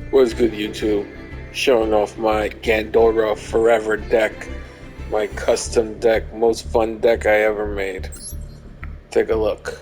What's good, YouTube? Showing off my Gandora Forever deck, my custom deck, most fun deck I ever made. Take a look.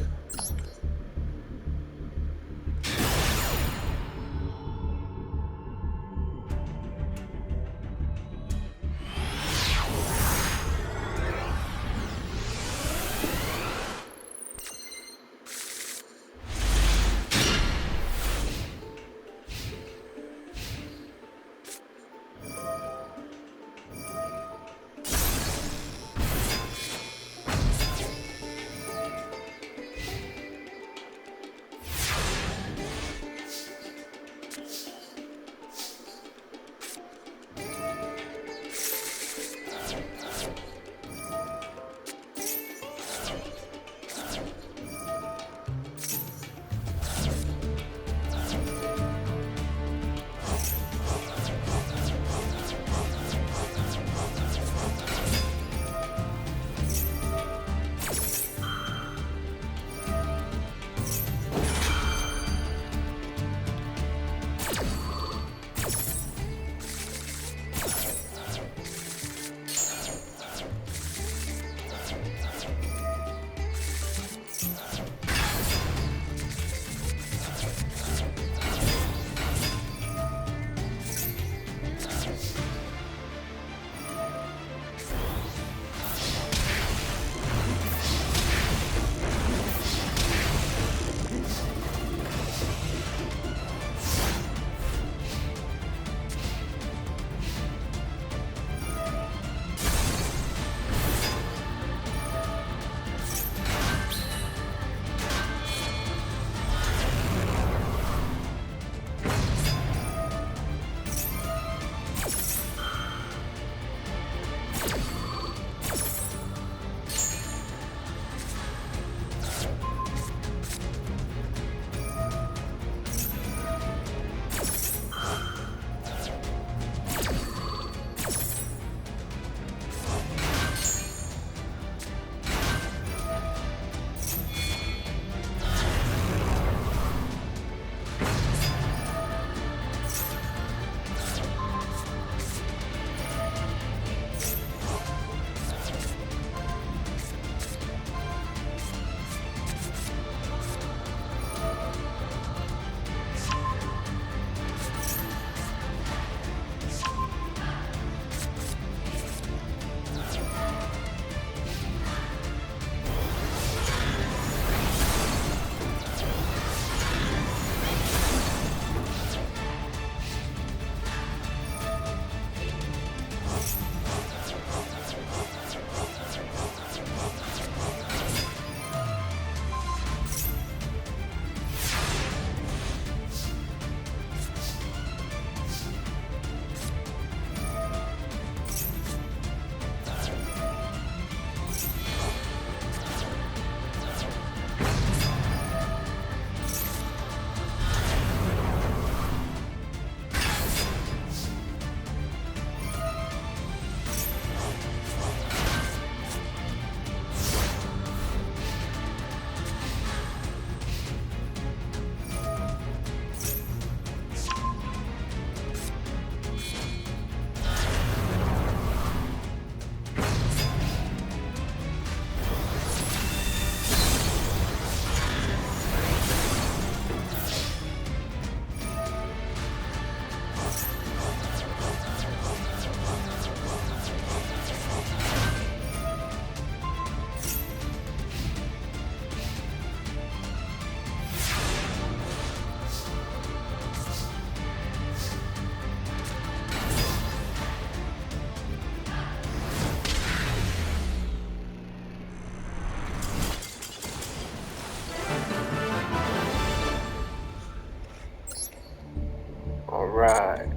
Alright,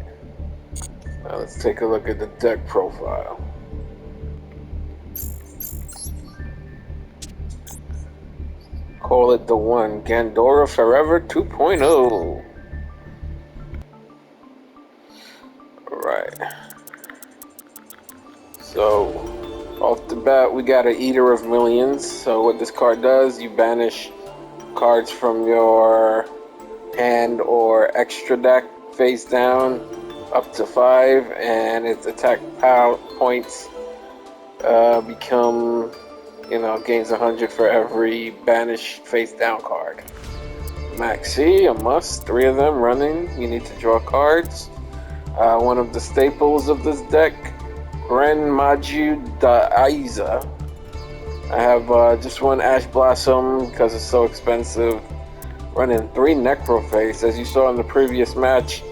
now let's take a look at the deck profile. Call it the one, Gandora Forever 2.0. Alright, so off the bat we got an Eater of Millions. So what this card does, you banish cards from your hand or extra deck face down up to 5, and its attack points become, gains 100 for every banished face down card. Maxi, a must, 3 of them running. You need to draw cards. One of the staples of this deck, Ren Maju Daiza. I have just one Ash Blossom because it's so expensive. Running 3 Necroface. As you saw in the previous match,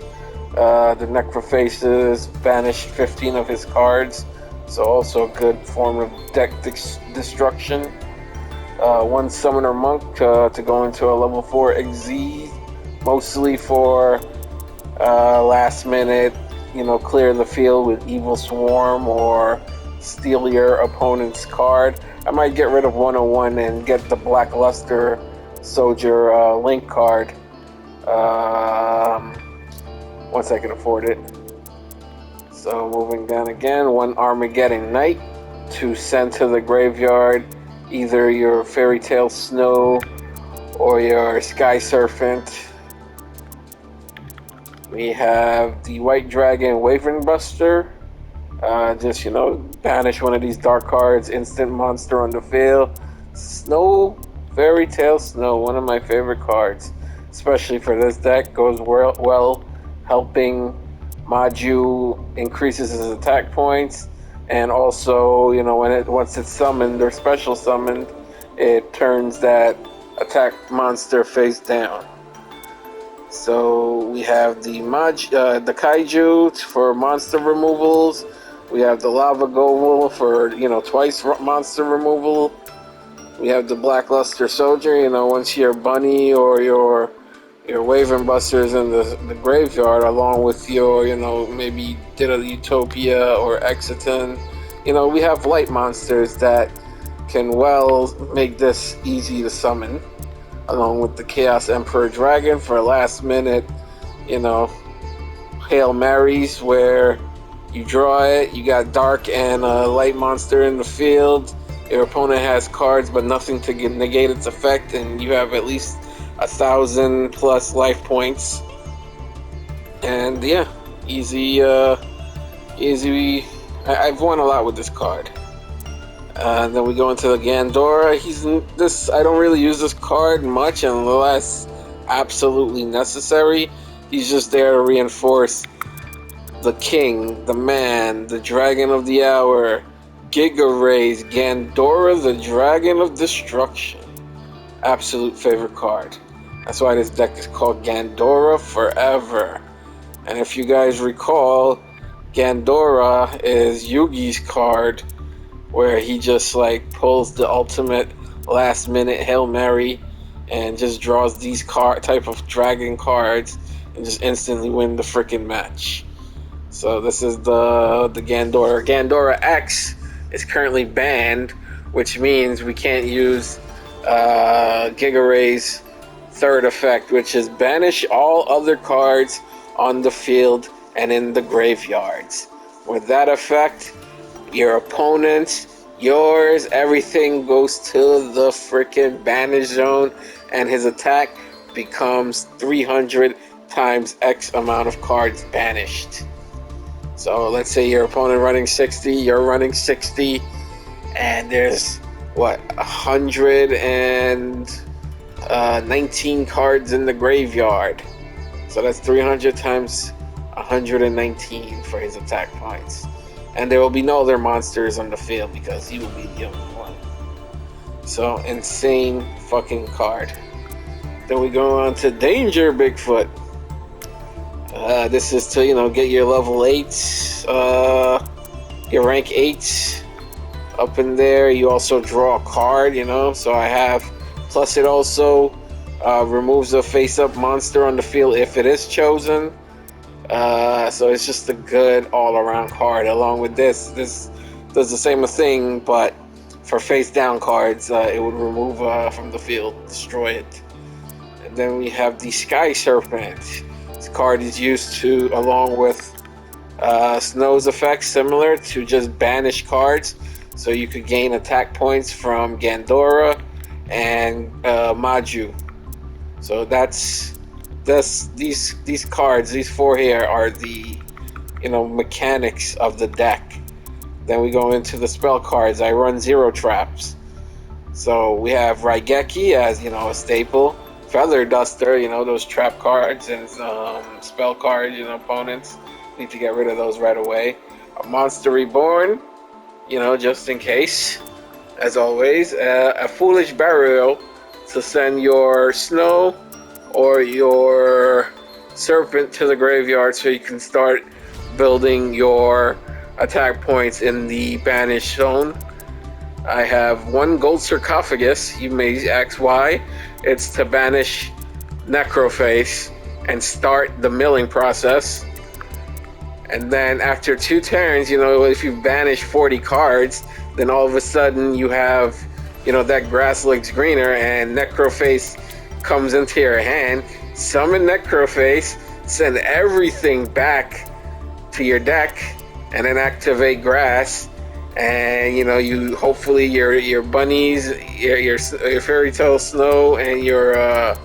the Necrofaces banished 15 of his cards, so also a good form of deck destruction. 1 Summoner Monk to go into a level 4 XZ, mostly for last minute, clear the field with Evil Swarm or steal your opponent's card. I might get rid of 101 and get the Blackluster Soldier Link card once I can afford it. So moving down again, 1 Armageddon Knight to send to the graveyard either your Fairy Tale Snow or your Sky Serpent. We have the White Dragon Wyvern Buster. Just, banish one of these dark cards, instant monster on the field. Snow, Fairy Tale Snow, one of my favorite cards, especially for this deck. Goes well helping Maju increases his attack points, and also, once it's summoned or special summoned, it turns that attack monster face down. So we have the Kaiju for monster removals. We have the Lava Golem for, twice monster removal. We have the Blackluster Soldier, once your Bunny or your Wyvern Buster is in the graveyard, along with your, maybe Ditto Utopia or Exiton. We have light monsters that can make this easy to summon, along with the Chaos Emperor Dragon for last minute, Hail Marys, where you draw it, you got dark and a light monster in the field, your opponent has cards but nothing to negate its effect, and you have at least 1,000 plus life points. And yeah, easy. I've won a lot with this card. Then we go into the Gandora. I don't really use this card much unless absolutely necessary. He's just there to reinforce the king, the man, the dragon of the hour, Giga Rays, Gandora, the dragon of destruction. Absolute favorite card. That's why this deck is called Gandora Forever. And if you guys recall, Gandora is Yugi's card, where he just pulls the ultimate last minute Hail Mary and just draws these type of dragon cards and just instantly win the freaking match. So this is the Gandora. Gandora X is currently banned, which means we can't use Giga Ray's third effect, which is banish all other cards on the field and in the graveyards. With that effect, your opponent's, yours, everything goes to the freaking banish zone, and his attack becomes 300 times X amount of cards banished. So let's say your opponent running 60, you're running 60, and there's 119 cards in the graveyard. So that's 300 times 119 for his attack points. And there will be no other monsters on the field because he will be the only one. So, insane fucking card. Then we go on to Danger Bigfoot. This is to, get your level 8s, your rank 8s up in there. You also draw a card, so I have. Plus, it also removes a face-up monster on the field if it is chosen. So it's just a good all-around card. Along with this does the same thing, but for face-down cards, it would remove from the field, destroy it. And then we have the Sky Serpent. This card is used to, along with Snow's effect, similar to just banish cards. So you could gain attack points from Gandora and Maju. So that's these cards, these four here, are the mechanics of the deck. Then we go into the spell cards. I run zero traps. So we have Raigeki as a staple. Feather Duster, those trap cards and spell cards, opponents need to get rid of those right away. A Monster Reborn, just in case, as always. A Foolish Burial to send your Snow or your Serpent to the graveyard so you can start building your attack points in the banished zone. I have one Gold Sarcophagus. You may ask why. It's to banish Necroface and start the milling process. And then after 2 turns, if you banish 40 cards, then all of a sudden you have, that grass looks greener and Necroface comes into your hand. Summon Necroface, send everything back to your deck, and then activate grass. And you hopefully your bunnies, your fairy tale snow, and your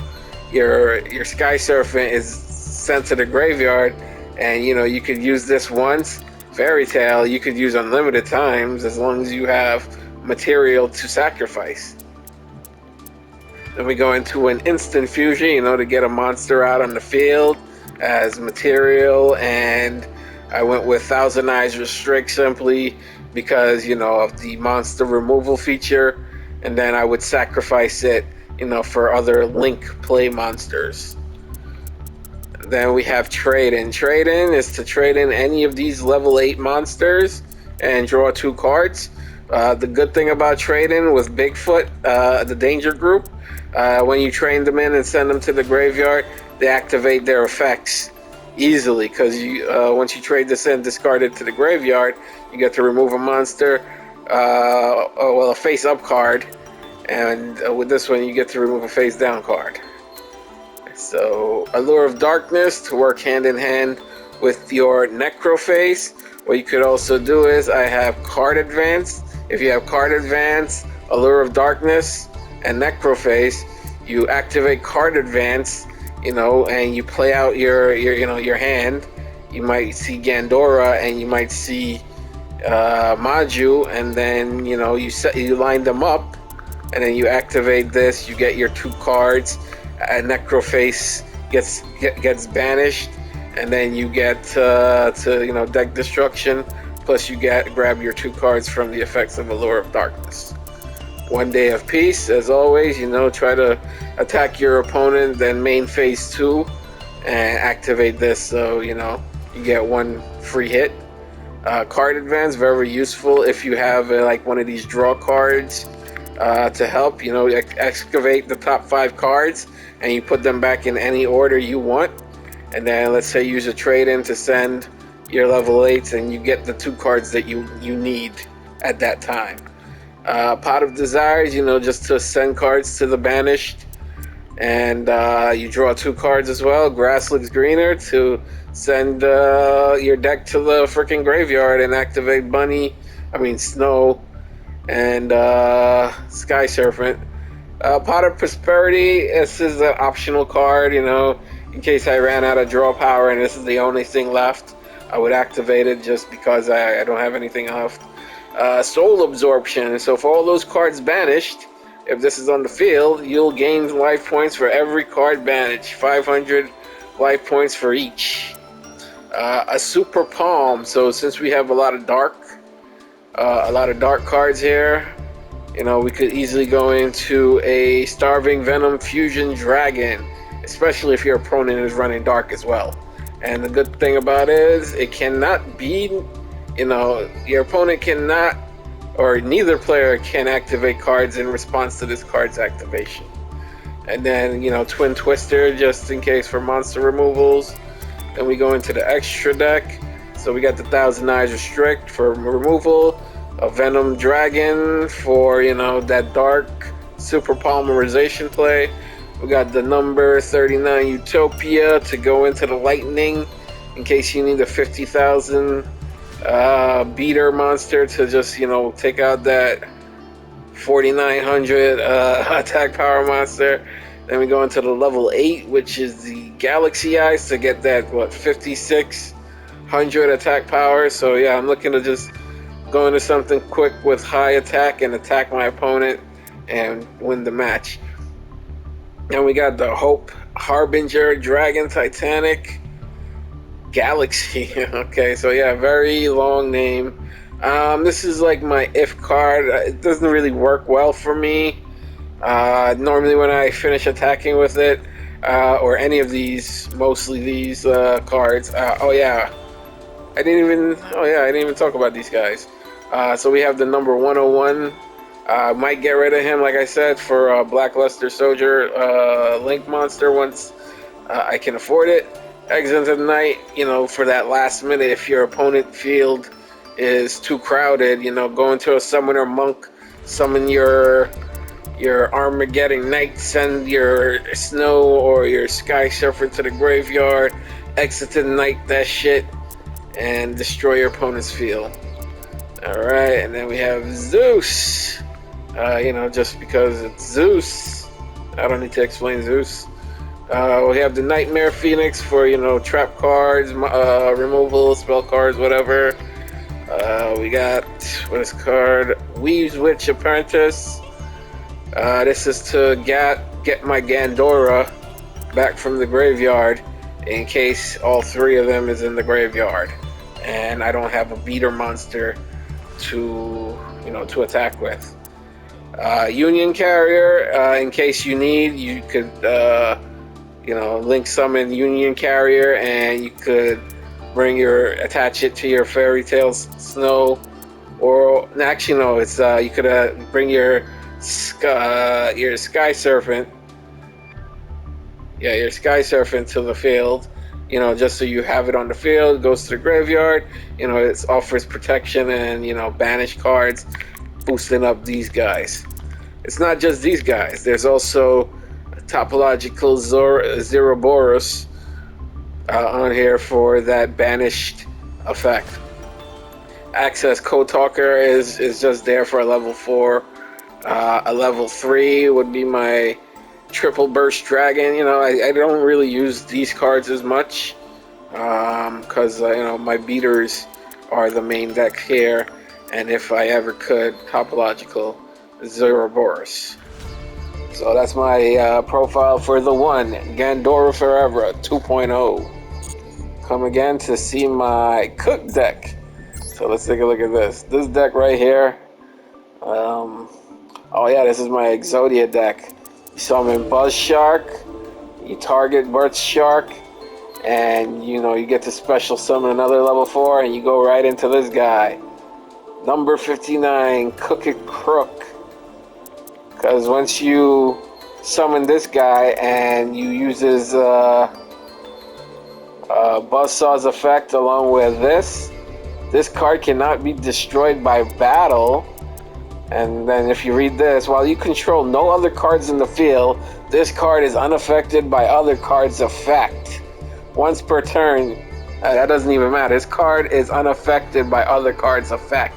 sky serpent is sent to the graveyard. And you could use this once. Fairy tale you could use unlimited times as long as you have material to sacrifice. Then we go into an instant fusion, to get a monster out on the field as material. And I went with Thousand Eyes Restrict simply because of the monster removal feature, and then I would sacrifice it for other link play monsters. Then we have trade in. Trade in is to trade in any of these level 8 monsters and draw 2 cards. The good thing about trade in with Bigfoot, the danger group, when you train them in and send them to the graveyard, they activate their effects easily, because once you trade this in, discard it to the graveyard, you get to remove a monster, a face up card, and with this one you get to remove a face down card. So Allure of Darkness to work hand in hand with your Necroface. What you could also do is I have Card Advance. If you have Card Advance, Allure of Darkness, and Necroface, you activate Card Advance, and you play out your hand. You might see Gandora and you might see Maju, and then you line them up, and then you activate this. You get your 2 cards. Necroface gets banished, and then you get to deck destruction. Plus you grab your 2 cards from the effects of Allure of Darkness. One Day of Peace, as always, try to attack your opponent, then main phase 2, and activate this so, you get 1 free hit. Card Advance, very useful if you have like one of these draw cards to help, excavate the top 5 cards, and you put them back in any order you want. And then let's say use a trade-in to send your level 8s, and you get the 2 cards that you need at that time. Pot of Desires, just to send cards to the banished, and you draw 2 cards as well. Grass Looks Greener to send your deck to the freaking graveyard and activate Snow, and Sky Serpent. Pot of Prosperity, this is an optional card, in case I ran out of draw power and this is the only thing left. I would activate it just because I don't have anything left. Soul Absorption, so for all those cards banished, if this is on the field, you'll gain life points for every card banished, 500 life points for each. A Super Palm, so since we have a lot of dark cards here, we could easily go into a Starving Venom Fusion Dragon, especially if your opponent is running dark as well. And the good thing about it is it cannot be, your opponent cannot, or neither player can activate cards in response to this card's activation. And then, Twin Twister, just in case for monster removals. Then we go into the extra deck. So we got the Thousand Eyes Restrict for removal, a Venom Dragon for, that dark super polymerization play. We got the number 39 Utopia to go into the lightning in case you need a 50,000 beater monster to just, take out that 4,900 attack power monster. Then we go into the level 8, which is the Galaxy Eyes to get that, what, 5600 attack power. So yeah, I'm looking to just go into something quick with high attack and attack my opponent and win the match. And we got the Hope, Harbinger, Dragon, Titanic, Galaxy. Okay, so yeah, very long name. This is like my if card. It doesn't really work well for me. Normally when I finish attacking with it, or any of these, mostly these cards. Oh yeah, I didn't even talk about these guys. So we have the number 101. Might get rid of him, like I said, for Blackluster Soldier Link Monster once I can afford it. Exit of the Night, for that last minute, if your opponent field is too crowded, go into a Summoner Monk, summon your Armageddon Knight, send your Snow or your Sky Surfer to the graveyard, exit to the night that shit, and destroy your opponent's field. Alright, and then we have Zeus. Just because it's Zeus, I don't need to explain Zeus. We have the Nightmare Phoenix for, trap cards, removal, spell cards, whatever. We got, what is card? Weaves Witch Apprentice. This is to get my Gandora back from the graveyard in case all three of them is in the graveyard and I don't have a beater monster to attack with. Union Carrier, in case you could link summon Union Carrier, and you could attach it to your Fairy Tale Snow, or actually no, it's you could bring your Sky Serpent. Yeah, your Sky Serpent to the field, just so you have it on the field. Goes to the graveyard, it offers protection and, banish cards, boosting up these guys. It's not just these guys. There's also Topological Zeroboros on here for that banished effect. Access Code Talker is just there for a level 4. A level 3 would be my Triple Burst Dragon. I don't really use these cards as much because my beaters are the main deck here, and if I ever could, Topological Zeroboros. So that's my profile for the one, Gandora Forever 2.0. Come again to see my Cook deck. So let's take a look at this. This deck right here. Oh yeah, this is my Exodia deck. You summon Buzz Shark, you target Birth Shark, and you get to special summon another level 4, and you go right into this guy. Number 59, Cook It Crook. Because once you summon this guy and you use his Buzzsaw's effect along with this card cannot be destroyed by battle. And then if you read this, while you control no other cards in the field, this card is unaffected by other cards' effect. Once per turn, that doesn't even matter. This card is unaffected by other cards' effect.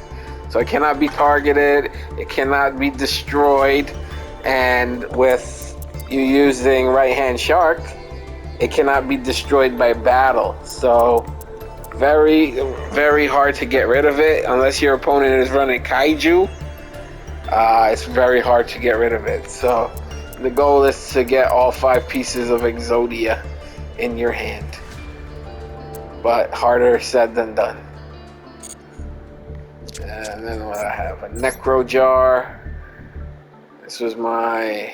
So it cannot be targeted, it cannot be destroyed, and with you using Right Hand Shark, it cannot be destroyed by battle. So very, very hard to get rid of it unless your opponent is running Kaiju. It's very hard to get rid of it. So the goal is to get all 5 pieces of Exodia in your hand, but harder said than done. And then what I have, a Necro Jar. This was my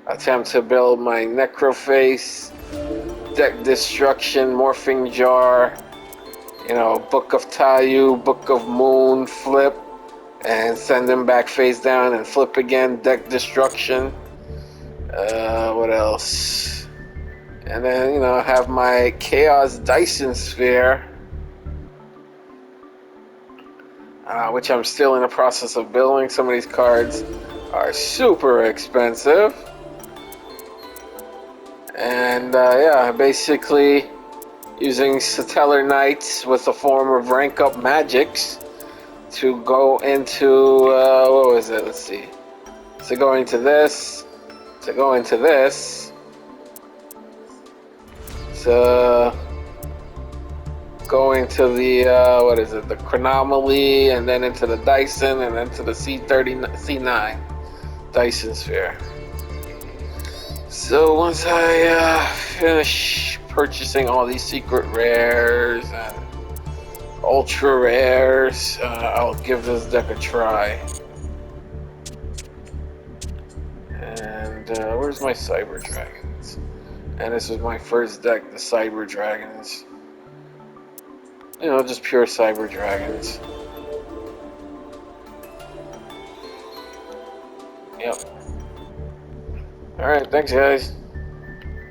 attempt to build my Necroface. Deck Destruction, Morphing Jar, Book of Tayu, Book of Moon, flip, and send them back face down and flip again, Deck Destruction. What else? And then, I have my Chaos Dyson Sphere, which I'm still in the process of building. Some of these cards are super expensive. And yeah, basically using Satellar Knights with a form of rank up magics to go into, what was it? Let's see. So going to this, to go into this. So going to the what is it? The Chronomaly, and then into the Dyson, and then to the C9 Dyson Sphere. So once I finish purchasing all these secret rares and ultra rares, I'll give this deck a try. And where's my Cyber Dragons? And this was my first deck, the Cyber Dragons. You know, just pure Cyber Dragons. Yep. Alright, thanks guys.